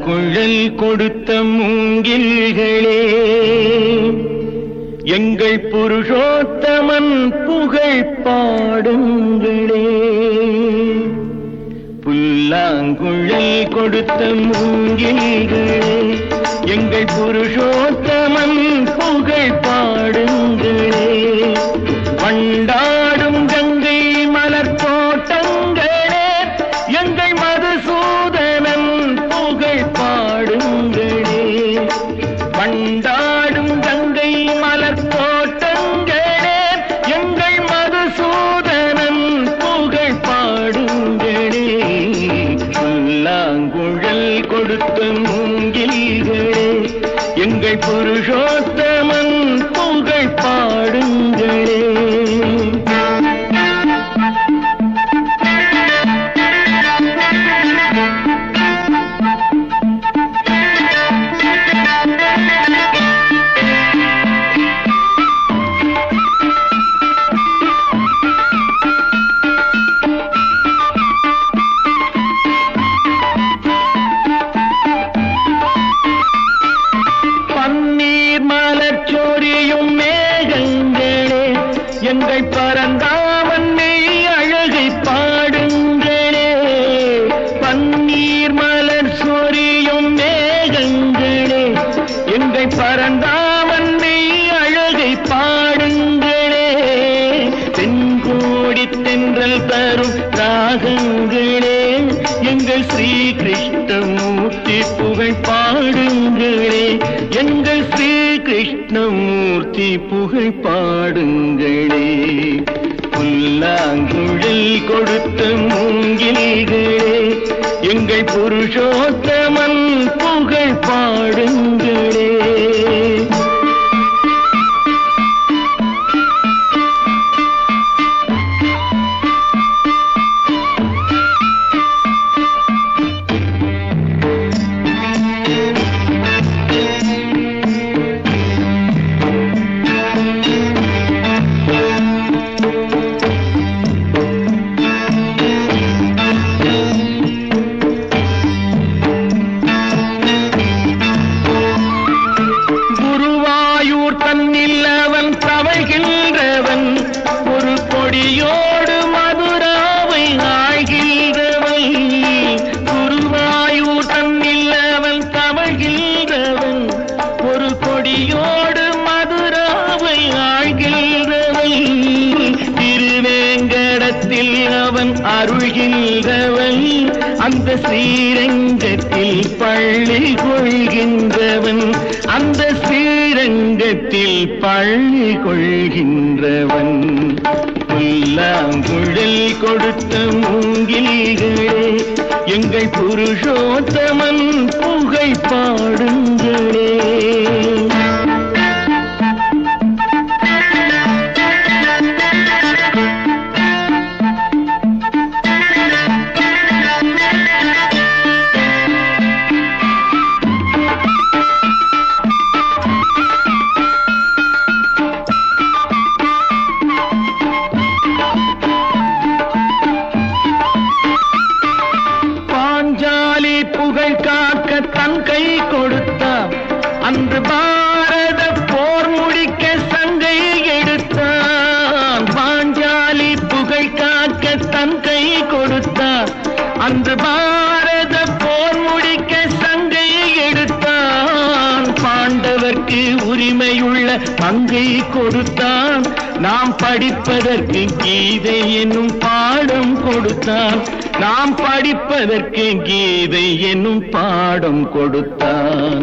புல்லாங்குழல் கொடுத்த மூங்கில்களே, எங்கள் புருஷோத்தமன் புகழ் பாடுங்களே. புல்லாங்குழல் கொடுத்த மூங்கில்களே, எங்கள் புருஷோத்தமன் புகழ் பாடுங்களே. வண்டாடும் கங்கை மலர் தோட்டங்களே, எங்கள் மதுசூதனன் புகழ் பாடுங்களே. வண்டாடும் கங்கை மலர் தோட்டங்களே, எங்கள் மதுசூதனன் புகழ் பாடுங்களே. புல்லாங்குழல் கொடுத்த மூங்கில்களே, எங்கள் புருஷோத்தமன் புகழ் பாடுங்களே. மலர்ச்சோரியும் மேகங்களே, எங்கள் பரந்தாமன் மெய் அழகை பாடுங்களே. பன்னீர் மலர் சொரியும் மேகங்களே, எங்கள் பரந்தாமன் மெய் அழகை பாடுங்களே. தென்கோடி தென்றல் தரும் ராகங்களே, எங்கள் ஸ்ரீ கிருஷ்ணமூர்த்தி புகழ் பாடுங்களே. எங்கள் ஸ்ரீ கிருஷ்ணமூர்த்தி புகழ் பாடுங்களே. புல்லாங்குழல் கொடுத்த மூங்கில்களே, எங்கள் புருஷோத்தமன் புகழ் பாடுங்களே. தன்னில் அவன் தவழ்கின்றவன், ஒரு கொடியோடு மதுராவை ஆழ்கின்றவன். குருவாயூர் தன்னில் அவன் தவழ்கின்றவன், ஒரு கொடியோடு மதுராவை ஆழ்கின்றவன். திருவேங்கடத்தில் அவன் அருள்கின்றவன், அந்த ஸ்ரீரங்கத்தில் பள்ளி கொள்கின்றவன். அந்த ஸ்ரீரங்கத்தில் பள்ளி கொள்கின்றவன். புல்லாங்குழல் கொடுத்த மூங்கில்களே, எங்கள் புருஷோத்தமன் புகழ் பாடுங்களே. புகழ் காக்க தன் கை கொடுத்தான், அன்று பாரத போர் முடிக்க சங்கை எடுத்தான். பாஞ்சாலி புகழ் காக்க தன் கை கொடுத்தான், அன்று பாரத போர் முடிக்க சங்கை எடுத்தான். பாண்டவர்க்கு உரிமையுள்ள பங்கை கொடுத்தான், நாம் படிப்பதற்கு கீதை என்னும் பாடம் கொடுத்தான். நாம் படிப்பதற்கு கீதை என்னும் பாடம் கொடுத்தான்.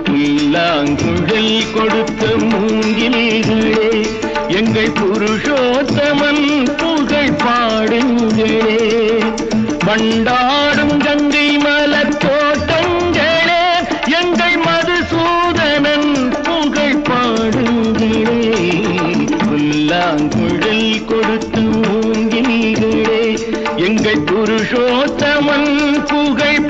புல்லாங்குழல் கொடுத்த மூங்கில்களே, எங்கள் புருஷோத்தமன் புகழ் பாடுங்களே. வண்டாடும் கங்கை மலர் தோட்டங்களே, எங்கள் மதுசூதனன் புகழ் பாடுங்களே. புல்லாங்குழல் கொடுத்த மூங்கில்களே, எங்கள் புருஷோத்தமன் புகழ்